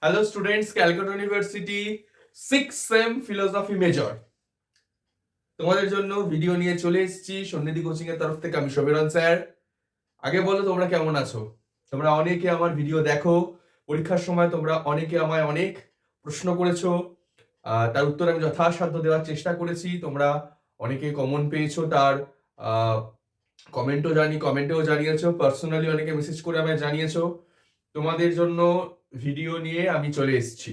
Hello students, Calcutta university 6th same philosophy major তোমাদের জন্য video নিয়ে চলে এসেছি সন্নিধি কোচিং এর তরফ থেকে। আমি সমীরণ স্যার। আগে বলো তোমরা কেমন আছো? তোমরা অনেকে আমার ভিডিও দেখো, পরীক্ষার সময় তোমরা অনেকে আমায় অনেক প্রশ্ন করেছো, তার উত্তর আমি যথাসাধ্য দেওয়ার চেষ্টা করেছি। তোমরা অনেকে কমন পেয়েছো, তার কমেন্টেও জানিয়েছো, পার্সোনালি অনেকে মেসেজ করে আমায় জানিয়েছো। তোমাদের জন্য ভিডিও নিয়ে আমি চলে এসেছি।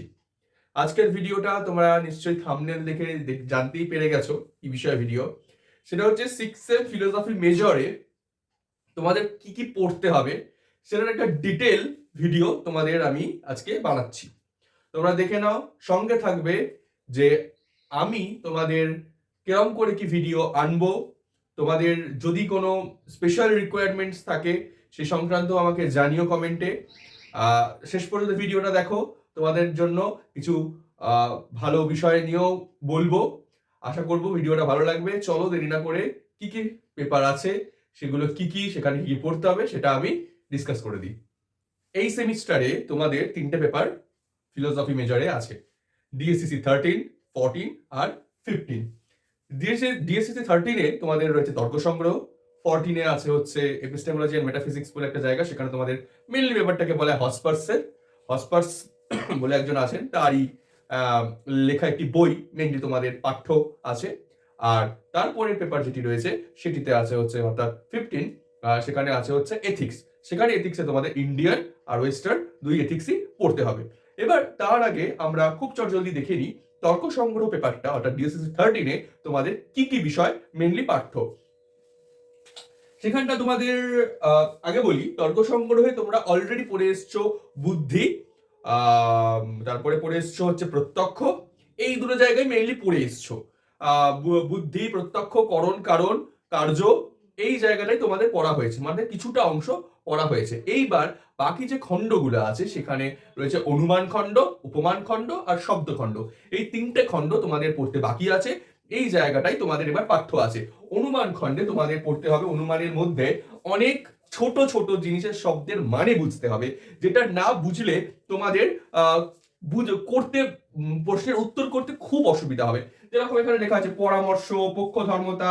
আজকের ভিডিওটা তোমরা নিশ্চয়ই থাম্বনেল দেখে জানতেই পেরে গেছো কি বিষয় ভিডিও। সেটা হচ্ছে 6th সেম ফিলোসফি মেজরে তোমাদের কি কি পড়তে হবে সেটার একটা ডিটেল ভিডিও তোমাদের আমি আজকে বানাচ্ছি। তোমরা দেখে নাও, সঙ্গে থাকবে যে আমি তোমাদের কেরম করে কি ভিডিও আনবো। তোমাদের যদি কোনো স্পেশাল রিকোয়ারমেন্টস থাকে সে সংক্রান্ত আমাকে জানিও কমেন্টে। শেষ পর্যন্ত ভিডিওটা দেখো, তোমাদের জন্য কিছু ভালো বিষয় নিয়েও বলবো। আশা করবো ভিডিওটা ভালো লাগবে। চলো দেরি না করে কি কি পেপার আছে, সেগুলো কি কি, সেখানে কি কি পড়তে হবে সেটা আমি ডিসকাস করে দিই। এই সেমিস্টারে তোমাদের 3টে পেপার ফিলোসফি মেজরে আছে, ডিএসসিসি 13, 14 আর 15। ডিএসসিসি 13-এ তোমাদের রয়েছে তর্ক সংগ্রহ, 14-এ আছে হচ্ছে এপিস্টেমোলজি এন্ড মেটাফিজিক্স বলে একটা জায়গা, সেখানে তোমাদের মেইনলি পেপারটাকে বলা হয় হসপার্স বলে একজন আছেন, তারই লেখা একটি বই মেইনলি তোমাদের পাঠ্য আছে। আর তারপরের পেপার যেটি রয়েছে সেটিতে আছে হচ্ছে অর্থাৎ 15, সেখানে আছে হচ্ছে এথিক্স। সেখানে এথিক্সে তোমাদের ইন্ডিয়ান আর ওয়েস্টার্ন দুই এথিক্সই পড়তে হবে। এবার তার আগে আমরা খুব চটজলদি দেখে নিই তর্ক সংগ্রহ পেপারটা অর্থাৎ ডিএসসিসি 13-এ তোমাদের কি কি বিষয় মেইনলি পাঠ্য। সেখানটা তোমাদের আগে বলি, তর্ক সংগ্রহে তোমরা অলরেডি পড়ে এসছো বুদ্ধি, তারপরে পড়ে এসছো হচ্ছে প্রত্যক্ষ। এই দুটো জায়গায় মেইনলি পড়ে এসছো। বুদ্ধি, প্রত্যক্ষ, করণ, কারণ, কার্য, এই জায়গাটাই তোমাদের পড়া হয়েছে, মানে কিছুটা অংশ পড়া হয়েছে। এইবার বাকি যে খণ্ডগুলো আছে সেখানে রয়েছে অনুমান খণ্ড, উপমান খণ্ড আর শব্দ খণ্ড। এই 3টে খণ্ড তোমাদের পড়তে বাকি আছে। এই জায়গাটাই তোমাদের এবার পাঠ্য আছে। অনুমান খণ্ডে তোমাদের পড়তে হবে অনুমানের মধ্যে অনেক ছোট ছোট জিনিসের শব্দের মানে বুঝতে হবে, যেটা না বুঝলে তোমাদের করতে প্রশ্নের উত্তর করতে খুব অসুবিধা হবে। যেরকম এখানে লেখা আছে পরামর্শ, পক্ষ ধর্মতা,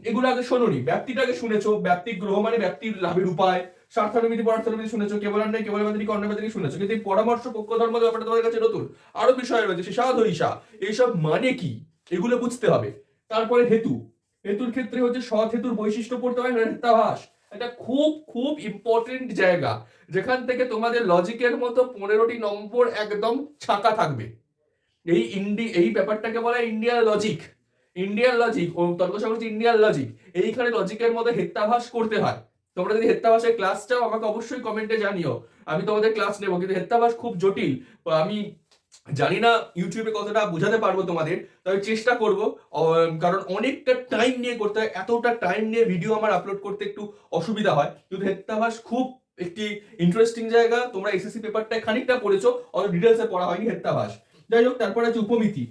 এগুলো আগে শোনোনি, ব্যাপ্তিটাকে শুনেছো, ব্যাপ্তি গ্রহ মানে ব্যাপ্তির লাভের উপায়, স্বার্থানুমিতি পরার্থানুমিতি শুনেছো, কেবলান্নায় কেবলবাদিনী অন্যবাদিনী শুনেছো, কিন্তু এই পরামর্শ, পক্ষ ধর্ম ব্যাপারটা তোমাদের কাছে নতুন। আরো বিষয় রয়েছে সাধ ঈশা, এইসব মানে কি এগুলো বুঝতে হবে। তারপরে হেতুর ক্ষেত্রে হচ্ছে সৎ হেতুর বৈশিষ্ট্য পড়তে হয়, হেত্যাভাস, এটা খুব খুব ইম্পর্টেন্ট জায়গা, যেখান থেকে তোমাদের লজিকের মতো 15টি নম্বর একদম ছাকা থাকবে। এই ব্যাপারটাকে বলা হয় ইন্ডিয়ান লজিক ও তর্ক সংগ্রহ ইন্ডিয়ান লজিক। এইখানে লজিকের মধ্যে হেত্যাভাস করতে হয়। তোমরা যদি হেত্যাভাসের ক্লাস চাও আমাকে অবশ্যই কমেন্টে জানিও, আমি তোমাদের ক্লাস নেবো। কিন্তু হেত্যাভাস খুব জটিল, আমি জানি না ইউটিউবে কতটা বোঝাতে পারবো তোমাদের, তবে চেষ্টা করব। কারণ অনেকটা টাইম নিয়ে করতে হয়, এতটা টাইম নিয়ে ভিডিও আমার আপলোড করতে একটু অসুবিধা হয়। কিন্তু হেত্যাভাস খুব একটি ইন্টারেস্টিং জায়গা। তোমরা এসএসসি পেপারটা খানিকটা পড়েছো, অত ডিটেলসে পড়া হয়নি হেত্যাভাস। যাই হোক, তারপরে আছে উপমিতি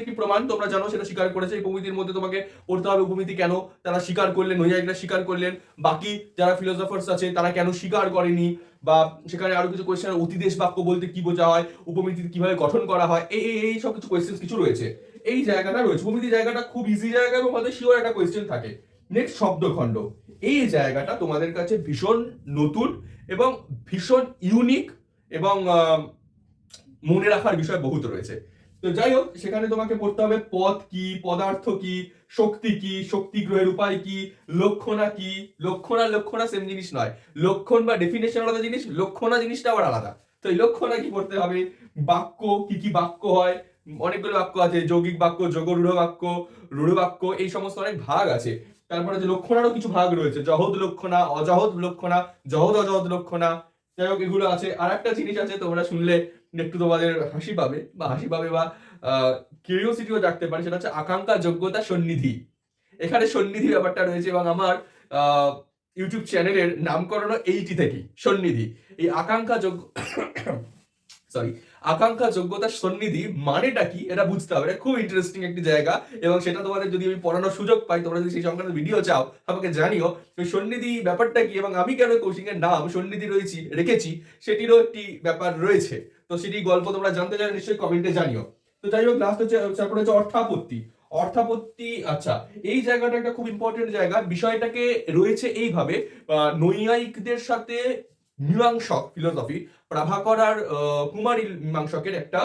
একটি প্রমাণ, তোমরা জানো সেটা স্বীকার করেছে। উপমিতির মধ্যে তোমাকে পড়তে হবে উপমিতি কেন তারা স্বীকার করলেন, নৈয়ায়িকরা স্বীকার করলেন, বাকি যারা ফিলোসফার্স আছে তারা কেন স্বীকার করেনি, বা সেখানে আরো কিছু কোয়েশ্চেন, অতিদেশ বাক্য বলতে কি বোঝা হয়, উপমিতি কিভাবে গঠন করা হয়, এই সব কিছু কোয়েশ্চেন কিছু রয়েছে। এই জায়গাটা রয়েছে, উপমিতি জায়গাটা খুব ইজি জায়গা এবং হয়তো শিওর একটা কোয়েশ্চেন থাকে। নেক্সট শব্দখণ্ড, এই জায়গাটা তোমাদের কাছে ভীষণ নতুন এবং ভীষণ ইউনিক এবং মনে রাখার বিষয় বহুত রয়েছে। তো যাই হোক, সেখানে তোমাকে পড়তে হবে পদ কি, পদার্থ কি, শক্তি কি, শক্তি গ্রহের উপায় কি, লক্ষণা কি। লক্ষণা সেম জিনিস নয়। লক্ষণ বা ডেফিনেশন আলাদা জিনিস, লক্ষণা জিনিসটা আবার আলাদা। তো এই লক্ষণা কি পড়তে হবে, বাক্য কি বাক্য হয়, অনেকগুলো বাক্য আছে, যৌগিক বাক্য, যোগরূঢ় বাক্য, রূঢ় বাক্য, এই সমস্ত অনেক ভাগ আছে। তারপরে যে লক্ষণারও কিছু ভাগ রয়েছে, জহদ লক্ষণা, অজহদ লক্ষণা, জহদ অজহদ লক্ষণা। যাই হোক, এগুলো আছে। আর একটা জিনিস আছে, তোমরা শুনলে একটু তোমাদের হাসি পাবে বা কিউরিওসিটিও জাগতে পারে, সেটা হচ্ছে আকাঙ্ক্ষা, যোগ্যতা, সন্নিধি। এখানে সন্নিধি ব্যাপারটা রয়েছে এবং আমার ইউটিউব চ্যানেলের নামকরণ এইটি থেকে সন্নিধি। এই আকাঙ্ক্ষা যোগ্য সরি, আকাঙ্ক্ষা যোগ্যতা সন্নিধি মানেটা কি এটা বুঝতে হবে। এটা খুব ইন্টারেস্টিং একটি জায়গা, এবং সেটা তোমাদের যদি আমি পড়ানোর সুযোগ পাই, তোমরা যদি সেই সংক্রান্ত ভিডিও চাও আমাকে জানিও। ওই সন্নিধি ব্যাপারটা কি এবং আমি কেন কৌশিকের নাম সন্নিধি রেখেছি সেটিরও একটি ব্যাপার রয়েছে। তো সেটি গল্প তোমরা জানতে চাইলে নিশ্চয়ই কমেন্টে জানিও। তো যাই হোক, লাস্ট হচ্ছে তারপরে হচ্ছে অর্থাপত্তি। অর্থাপত্তি, আচ্ছা, এই জায়গাটা একটা খুব ইম্পর্টেন্ট জায়গা। বিষয়টাকে রয়েছে এইভাবে, নৈয়ায়িকদের সাথে মীমাংসক ফিলোসফি প্রভাকর আর কুমারী মীমাংসকের একটা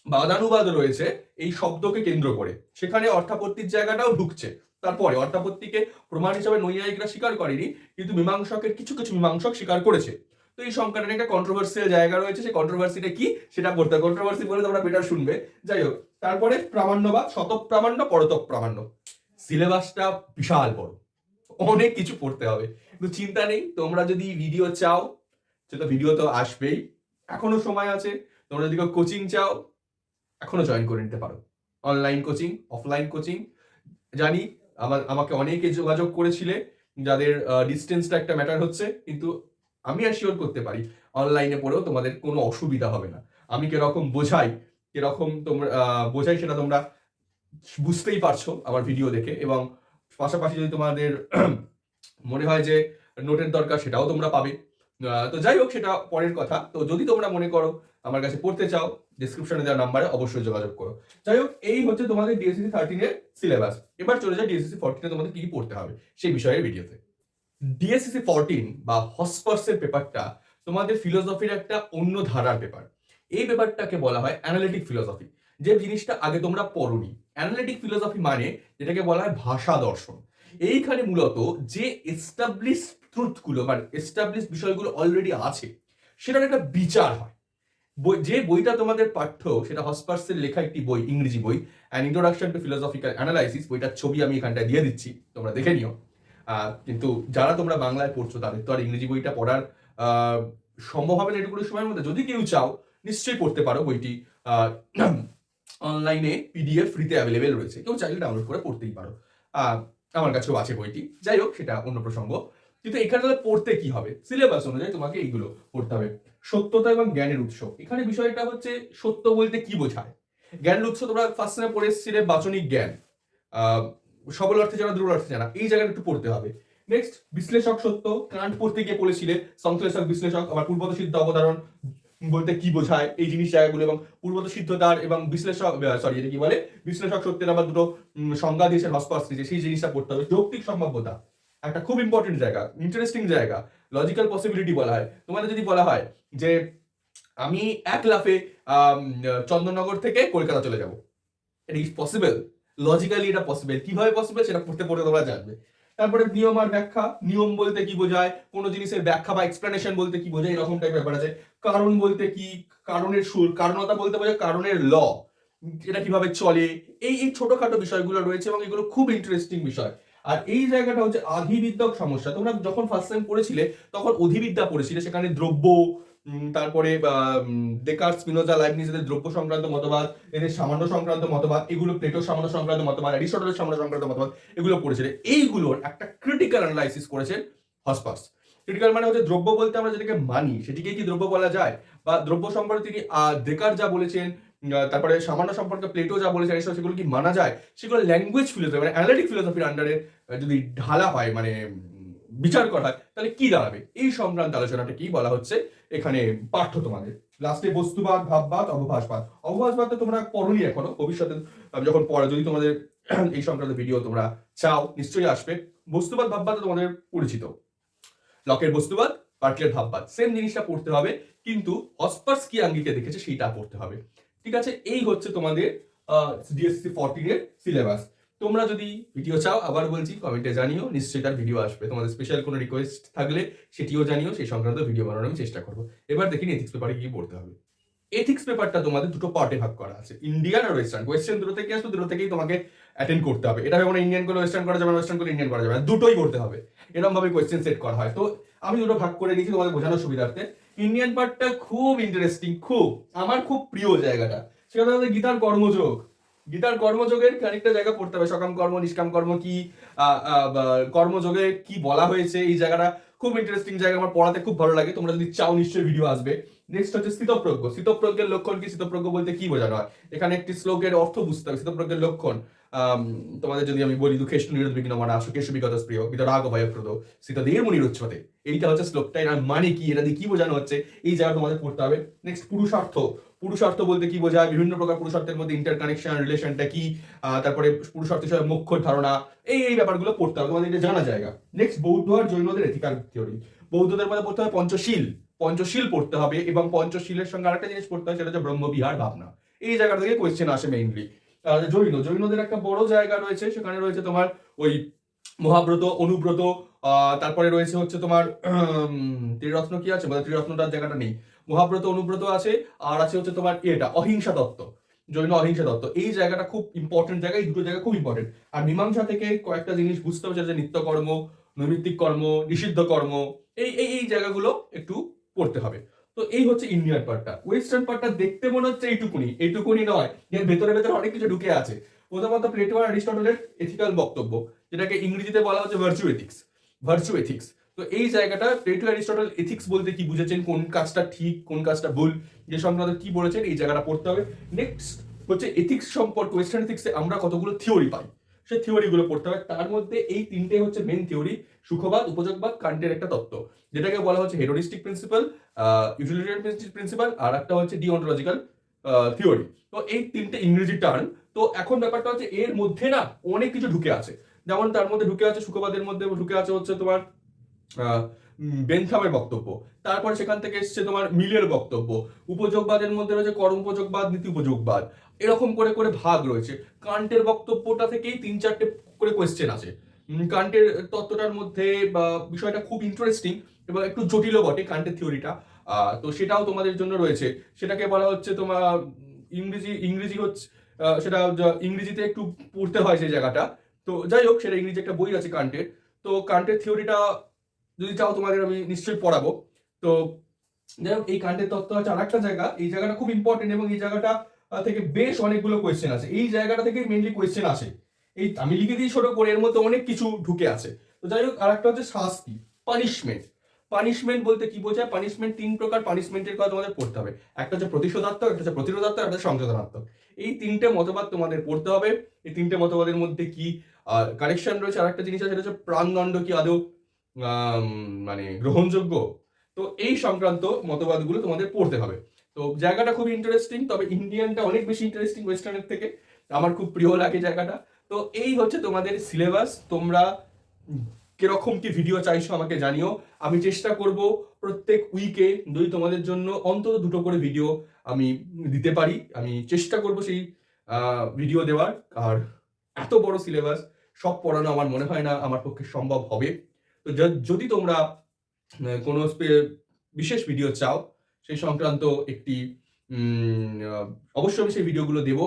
বাদানুবাদ রয়েছে এই শব্দকে কেন্দ্র করে। সেখানে অর্থাপত্তির জায়গাটাও ঢুকছে। তারপরে অর্থাপত্তিকে প্রমাণ হিসাবে নৈয়ায়িকরা স্বীকার করেনি, কিন্তু মীমাংসকের কিছু কিছু মীমাংসক স্বীকার করেছে। তো এই সংক্রান্ত একটা কন্ট্রোভার্সিয়াল জায়গা রয়েছে। সেই কন্ট্রোভার্সিটা কি সেটা করতে হবে। কন্ট্রোভার্সি বলে তোমরা বেটার শুনবে। যাই হোক, তারপরে প্রামাণ্যবাদ, শতপ্রামাণ্য, পরতক প্রামাণ্য। সিলেবাসটা বিশাল বড়, অনেক কিছু পড়তে হবে, কিন্তু চিন্তা নেই। তোমরা যদি ভিডিও চাও, সেটা ভিডিও তো আসবেই, এখনো সময় আছে। তোমরা যদি কোচিং চাও, এখনো জয়েন করে নিতে পারো। অনলাইন কোচিং, অফলাইন কোচিং, জানি আমাকে অনেকে যোগাযোগ করেছিলে যাদের ডিস্টেন্সটা একটা ম্যাটার হচ্ছে, কিন্তু আমি অ্যাসিওর করতে পারি অনলাইনে পড়েও তোমাদের কোনো অসুবিধা হবে না। আমি কিরকম তোমরা বোঝাই সেটা তোমরা বুঝতেই পারছো আমার ভিডিও দেখে। এবং পাশাপাশি যদি তোমাদের মনে হয় যে নোটের দরকার, সেটাও তোমরা পাবে। তো যাই হোক, সেটা পরের কথা। তো যদি তোমরা মনে করো আমার কাছে পড়তে চাও, ডিসক্রিপশনে দেওয়া নাম্বারে অবশ্যই যোগাযোগ করো। যাই হোক, এই হচ্ছে তোমাদের ডিএসসিসি 13 এর সিলেবাস। এবার চলে যায় ডিএসসিসি 14 এ তোমাদের কি কি পড়তে হবে সেই বিষয়ে ভিডিওতে। ডিএসসিসি 14 বা হসপার্সের পেপারটা তোমাদের ফিলোসফির একটা অন্য ধারার পেপার। এই পেপারটাকে বলা হয় অ্যানালিটিক ফিলোসফি, যে জিনিসটা আগে তোমরা পড়োনি। অ্যানালিটিক ফিলোসফি মানে যেটাকে বলা হয় ভাষা দর্শন। এইখানে মূলত যে এস্টাবলিশ ট্রুথগুলো মানে এস্টাবলিশ বিষয়গুলো অলরেডি আছে, সেটার একটা বিচার হয়। যে বইটা তোমাদের পাঠ্য, সেটা হসপার্সের লেখা একটি বই, ইংরেজি বই, an introduction to philosophical analysis. বইটার ছবি আমি এখানটায় দিয়ে দিচ্ছি, তোমরা দেখে নিও। কিন্তু যারা তোমরা বাংলায় পড়ছো তাদের তো আর ইংরেজি বইটা পড়ার সম্ভব হবে না এটুকু সময়ের মধ্যে। যদি কেউ চাও নিশ্চয়ই পড়তে পারো। বইটি অনলাইনে পিডিএফ ফ্রিতে অ্যাভেলেবেল রয়েছে, কেউ চাইলে ডাউনলোড করে পড়তেই পারো। আমার কাছেও আছে বইটি। যাই হোক, সেটা অন্য প্রসঙ্গ। কিন্তু এখানে তাহলে পড়তে কি হবে, সিলেবাস অনুযায়ী তোমাকে এইগুলো পড়তে হবে। সত্যতা এবং জ্ঞানের উৎস। এখানে বিষয়টা হচ্ছে সত্য বলতে কি বোঝায়। জ্ঞানের উৎস তোমরা ফার্স্ট সেমে পড়ে এসেছিলে, বাচনিক জ্ঞান, সবল অর্থে জানা, দুর্বল অর্থে জানা, এই জায়গাটা একটু পড়তে হবে। নেক্সট, বিশ্লেষক সত্য। কান্ট পড়তে গিয়ে পড়েছিলে সংশ্লেষক, বিশ্লেষক। আবার পূর্বত সিদ্ধ অবধারণ বলতে কি বোঝায়, এই জিনিস জায়গাগুলো, এবং পূর্বত সিদ্ধতার এবং বিশ্লেষক এটা কি বলে, বিশ্লেষক সত্যের আবার দুটো সংজ্ঞা দিয়েছে হসপার্স, সেই জিনিসটা পড়তে হবে। যৌক্তিক সম্ভাব্যতা একটা খুব ইম্পর্টেন্ট জায়গা, ইন্টারেস্টিং জায়গা। লজিক্যাল পসিবিলিটি বলা হয়। তোমাদের যদি বলা হয় যে আমি এক লাফে চন্দননগর থেকে কলকাতা চলে যাব, এটা ইজ পসিবল? লজিক্যালি এটা পসিবল। কিভাবে পসিবল সেটা পড়তে পড়তে তোমরা জানবে। তারপরে নিয়ম আর ব্যাখ্যা। নিয়ম বলতে কি বোঝায়, কোনো জিনিসের ব্যাখ্যা বা এক্সপ্লেনেশন বলতে কি বোঝায়, এরকম টাইপের ব্যাপার আছে। কারণ বলতে কি, কারণের সুর, কারণতা বলতে বোঝায় কারণের ল, এটা কিভাবে চলে, এই ছোটখাটো বিষয়গুলো রয়েছে, এবং এগুলো খুব ইন্টারেস্টিং বিষয়। আর এই জায়গাটা হচ্ছে আধিবিদ্যক সমস্যা। তোমরা যখন ফার্স্ট টাইম পড়েছিলে তখন অধিবিদ্যা পড়েছিলে, সেখানে দ্রব্য, তারপরে ডেকার্ট, স্পিনোজা, লাইবনিজ এদের দ্রব্য সংক্রান্ত মতবাদ, এদের সামান্য সংক্রান্ত মতবাদ, এগুলো প্লেটোর সামান্য সংক্রান্ত মতবাদ, অ্যারিস্টটলের সামান্য সংক্রান্ত মতবাদ, এগুলো পড়েছিলে। এইগুলোর একটা ক্রিটিক্যাল অ্যানালাইসিস করেছেন হসপার্স। ক্রিটিক্যাল মানে হচ্ছে দ্রব্য বলতে আমরা যেটাকে মানি সেটিকে কি দ্রব্য বলা যায়, বা দ্রব্য সম্পর্কে তিনি ডেকার্ট যা বলেছেন, তারপরে সামান্য সম্পর্কে প্লেটো যা বলেছে সেগুলো কি মানা যায়, সেগুলো ল্যাঙ্গুয়েজ ফিলোসফি মানে অ্যানালিটিক ফিলোসফির আন্ডারে যদি ঢালা হয়, মানে বিচার করা হয়, তাহলে কি দাঁড়াবে, এই সংক্রান্ত আলোচনাটা কি বলা হচ্ছে এখানে পাঠ্য তোমাদের। লাস্টে বস্তুবাদ, ভাববাদ, অবভাসবাদ। অবভাসবাদ তো তোমরা পড়োনি এখনো, ভবিষ্যতে যখন পড়ো, যদি তোমাদের এই সংক্রান্ত ভিডিও তোমরা চাও নিশ্চয়ই আসবে। বস্তুবাদ, ভাববাদ তোমাদের পরিচিত। লকের বস্তুবাদ, পার্কলের ভাববাদ, সেম জিনিসটা পড়তে হবে, কিন্তু হসপার্স কি আঙ্গিকে দেখেছে সেইটা পড়তে হবে। ঠিক আছে, এই হচ্ছে তোমাদের ডিএসসি 14 এর সিলেবাস। তোমরা যদি ভিডিও চাও, আবার বলছি, কমেন্টে জানিও, নিশ্চয়ই তার ভিডিও আসবে। তোমাদের স্পেশাল কোনো রিকোয়েস্ট থাকলে সেটিও জানিও, সেই সংক্রান্ত ভিডিও বানানোর আমি চেষ্টা করবো। এবার দেখিনি এথিক্স পেপারে কি পড়তে হবে। এথিক্স পেপারটা তোমাদের দুটো পার্টে ভাগ করা আছে, ইন্ডিয়ান আর ওয়েস্টার্ন। কোয়েশ্চেন দুটো থেকে আসবে, দুটো থেকেই তোমাকে অ্যাটেন্ড করতে হবে। এটা যেমন ইন্ডিয়ান করে ওয়েস্টার্ন করা যাবে, ওয়েস্টার্ন করে ইন্ডিয়ান করা যাবে না, দুটোই করতে হবে। এরকম ভাবে কোয়েশ্চেন সেট করা হয়। তো আমি দুটো ভাগ করে নিয়েছি তোমাদের বোঝানোর সুবিধার্থে। ইন্ডিয়ান পার্টটা খুব ইন্টারেস্টিং, খুব আমার খুব প্রিয় জায়গাটা, সেটা হচ্ছে গীতার কর্মযোগ। গীতার কর্মযোগের খানিকটা জায়গা পড়তে হবে। সকাম কর্ম, নিষ্কাম কর্ম কি, কর্মযোগে কি বলা হয়েছে, এই জায়গাটা খুব ইন্টারেস্টিং জায়গা, আমার পড়াতে খুব ভালো লাগে। তোমরা যদি চাও নিশ্চয়ই ভিডিও আসবে। নেক্সট হচ্ছে স্থিতপ্রজ্ঞ। স্থিতপ্রজ্ঞের লক্ষণ কি? স্থিতপ্রজ্ঞ বলতে কি বোঝানো হয়? এখানে একটি শ্লোকের অর্থ বুঝতে হবে। স্থিতপ্রজ্ঞের লক্ষণ তোমাদের যদি আমি বলি, দুঃখেষ্টু নিরোধবিঘ্ন মনা সুখেষু বিগত প্রিয় বিতরাগ ভয়প্রদ স্থিতধীর মুনিরুচ্যতে, এইটা হচ্ছে শ্লোকটা। এর মানে কি, এটা দিয়ে কি বোঝানো হচ্ছে, এই জায়গা তোমাদের পড়তে হবে। নেক্সট পুরুষার্থ। পুরুষার্থ বলতে কি বোঝায়? বিভিন্ন প্রকার পুরুষার্থের মধ্যে ইন্টারকানেকশন, রিলেশনটা কি, তারপরে পুরুষার্থ হিসাবে মুখ্য ধারণা, এই ব্যাপারগুলো পড়তে হবে, তোমাদের এটা জানা জায়গা। নেক্সট বৌদ্ধ আর জৈনদের এথিক্যাল থিওরি। বৌদ্ধদের মধ্যে পড়তে হবে পঞ্চশীল, পঞ্চশীল পড়তে হবে, এবং পঞ্চশীলের সঙ্গে আরেকটা জিনিস পড়তে হয়, সেটা হচ্ছে ব্রহ্মবিহার ভাবনা। এই জায়গা থেকে কোয়েশ্চেন আসে মেইনলি। জৈনদের একটা বড় জায়গা রয়েছে, সেখানে রয়েছে তোমার ওই মহাব্রত, অনুব্রত, তারপরে রয়েছে হচ্ছে তোমার ত্রিরত্ন কি আছে, ত্রিরত্নটার জায়গাটা নেই। মহাব্রত, অনুব্রত আছে, আর আছে হচ্ছে তোমার এটা অহিংসা তত্ত্ব, জৈন অহিংসা তত্ত্ব। এই জায়গাটা খুব ইম্পর্টেন্ট জায়গা, এই দুটো জায়গা খুব ইম্পর্টেন্ট। আর মীমাংসা থেকে কয়েকটা জিনিস বুঝতে হবে, যে নিত্যকর্ম, নৈমিত্তিক কর্ম, নিষিদ্ধ কর্ম, এই জায়গাগুলো একটু পড়তে হবে। তো এই হচ্ছে ইন্ডিয়ান পার্টটা। ওয়েস্টার্ন পার্টটা দেখতে মনে হচ্ছে এইটুকুনি নয়, এর ভেতরে ভেতরে অনেক কিছু ঢুকে আছে। প্রথমত প্লেটো আর অ্যারিস্টটলের এথিক্যাল বক্তব্য, যেটাকে ইংরেজিতে বলা হচ্ছে ভার্চু এথিক্স। ভার্চু এথিক্স, তো এই জায়গাটা প্লেটো অ্যারিস্টটল এথিক্স বলতে কি বুঝেছেন, কোন কাজটা ঠিক কোন কাজটা ভুল, যে সংক্রান্ত কি বলেছেন, এই জায়গাটা পড়তে হবে। নেক্সট হচ্ছে এথিক্স সম্পর্কে, ওয়েস্টার্ন এথিক্সে আমরা কতগুলো থিওরি পাই, সেই থিওরিগুলো পড়তে হবে। তার মধ্যে এই তিনটে হচ্ছে মেন থিওরি: সুখবাদ, উপযোগবাদ, কান্টের একটা তত্ত্ব, যেটাকে বলা হচ্ছে হেডোনিস্টিক প্রিন্সিপাল, ইউটিলিটারিয়ান প্রিন্সিপাল, আর একটা হচ্ছে ডিওন্টোলজিক্যাল থিওরি। তো এই তিনটে ইংরেজি টার্ম। তো এখন ব্যাপারটা হচ্ছে এর মধ্যে না অনেক কিছু ঢুকে আছে। যেমন তার মধ্যে ঢুকে আছে, সুখবাদের মধ্যে ঢুকে আছে হচ্ছে তোমার বেনথামের বক্তব্য, তারপর সেখান থেকে এসছে তোমার মিলের বক্তব্য। উপযোগবাদের মধ্যে রয়েছে কর্ম উপযোগবাদ, নীতি উপযোগবাদ, এরকম করে করে ভাগ রয়েছে। কান্টের বক্তব্যটা থেকেই 3-4টে করে কোয়েশ্চেন আছে। কান্টের তত্ত্বটার মধ্যে বা বিষয়টা খুব ইন্টারেস্টিং এবং একটু জটিলও বটে, কান্টের থিওরিটা। তো সেটাও তোমাদের জন্য রয়েছে। সেটাকে বলা হচ্ছে তোমার ইংরেজি হচ্ছে, সেটা ইংরেজিতে একটু পড়তে হয় সেই জায়গাটা। তো যাই হোক, সেটা ইংরেজি একটা বই আছে কান্টের। তো কান্টের থিওরিটা যদি চাও তোমাদের আমি নিশ্চয়ই পড়াবো। তো যাই হোক, এই কান্টের তত্ত্ব হচ্ছে আর একটা জায়গা, এই জায়গাটা খুব ইম্পর্টেন্ট, এবং এই জায়গাটা থেকে বেশ অনেকগুলো কোয়েশ্চেন আছে। এই জায়গাটা থেকে মেইনলি কোয়েশ্চেন আসে। এই আমি লিখে দিই ছোট করে, এর মধ্যে অনেক কিছু ঢুকে আছে। তো যাই হোক, আর একটা হচ্ছে শাস্তি, পানিশমেন্ট। পানিশমেন্ট বলতে কি বোঝায়? পানিশমেন্ট 3 প্রকার পানিশমেন্টের কথা তোমাদের পড়তে হবে। একটা হচ্ছে প্রতিশোধাত্মক, একটা হচ্ছে প্রতিরোধাত্মক, একটা হচ্ছে সংশোধনাত্মক। এই 3টে মতবাদ তোমাদের পড়তে হবে। এই 3টে মতবাদের মধ্যে কি কারেকশন রয়েছে, আর একটা জিনিস আছে, সেটা হচ্ছে প্রাণদণ্ড কি আদৌ মানে গ্রহণযোগ্য। তো এই সংক্রান্ত মতবাদগুলো তোমাদের পড়তে হবে। তো জায়গাটা খুব ইন্টারেস্টিং, তবে ইন্ডিয়ানটা অনেক বেশি ইন্টারেস্টিং ওয়েস্টার্নের থেকে, আমার খুব প্রিয় লাগে জায়গাটা। তো এই হচ্ছে তোমাদের সিলেবাস। তোমরা কিরকম কি ভিডিও চাইছো আমাকে জানিও। আমি চেষ্টা করব প্রত্যেক উইকে যদি তোমাদের জন্য অন্তত 2টো করে ভিডিও আমি দিতে পারি, আমি চেষ্টা করব সেই ভিডিও দেওয়ার। আর এত বড় সিলেবাস সব পড়ানো আমার মনে হয় না আমার পক্ষে সম্ভব হবে। তো যদি তোমরা কোনো বিশেষ ভিডিও চাও সেই সংক্রান্ত একটি অবশ্যই আমি সেই ভিডিওগুলো দেব।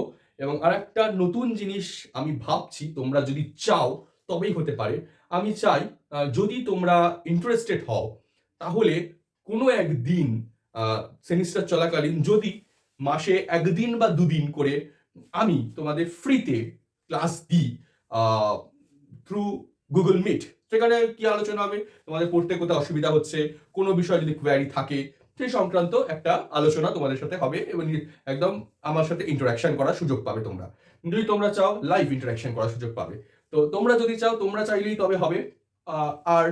এবং আরেকটা নতুন জিনিস আমি ভাবছি, তোমরা যদি চাও তবেই হতে পারে। আমি চাই যদি তোমরা ইন্টারেস্টেড হও, তাহলে কোনো একদিন সেমিস্টার চলাকালীন যদি মাসে 1 দিন বা 2 দিন করে আমি তোমাদের ফ্রিতে ক্লাস দিই থ্রু গুগল মিট। সেখানে কি আলোচনা হবে, তোমাদের পড়তে কোথাও অসুবিধা হচ্ছে, কোনো বিষয় যদি কোয়ারি থাকে, সেই সংক্রান্ত একটা আলোচনা তোমাদের সাথে হবে, এবং একদম আমার সাথে ইন্টারাকশন করার সুযোগ পাবে। তোমরা যদি তোমরা চাও লাইভ ইন্টারাকশন করার সুযোগ পাবে। তো তোমরা যদি চাও, তোমরা চাইলেই তবে হবে। আর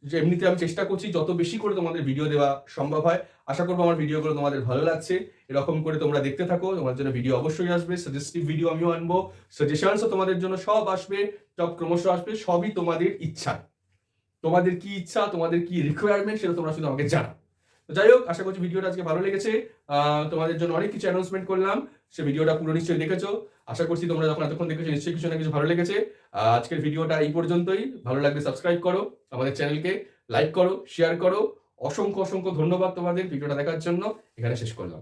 যে এমনিতে আমি চেষ্টা করছি যত বেশি করে তোমাদের ভিডিও দেওয়া সম্ভব হয়। আশা করবো আমার ভিডিওগুলো তোমাদের ভালো লাগছে। এরকম করে তোমরা দেখতে থাকো, তোমার জন্য ভিডিও অবশ্যই আসবে, সাজেস্টিভ ভিডিও আমিও আনবো, সাজেশনসও তোমাদের জন্য সব আসবে, সব ক্রমশ আসবে। সবই তোমাদের ইচ্ছা, তোমাদের কি ইচ্ছা, তোমাদের কি রিকোয়ারমেন্ট, সেটা তোমরা শুধু আমাকে জানাও। তো যাই হোক, আশা করছি ভিডিওটা আজকে ভালো লেগেছে। তোমাদের জন্য অনেক কিছু অ্যানাউন্সমেন্ট করলাম, সে ভিডিওটা পুরো নিশ্চয়ই দেখেছো। আশা করছি তোমরা যখন এতক্ষণ দেখেছো নিশ্চয়ই কিছু না কিছু ভালো লেগেছে। আজকের ভিডিওটা এই পর্যন্তই। ভালো লাগলে সাবস্ক্রাইব করো, আমাদের চ্যানেলকে লাইক করো, শেয়ার করো। অসংখ্য অসংখ্য ধন্যবাদ তোমাদের ভিডিওটা দেখার জন্য। এখানে শেষ করলাম।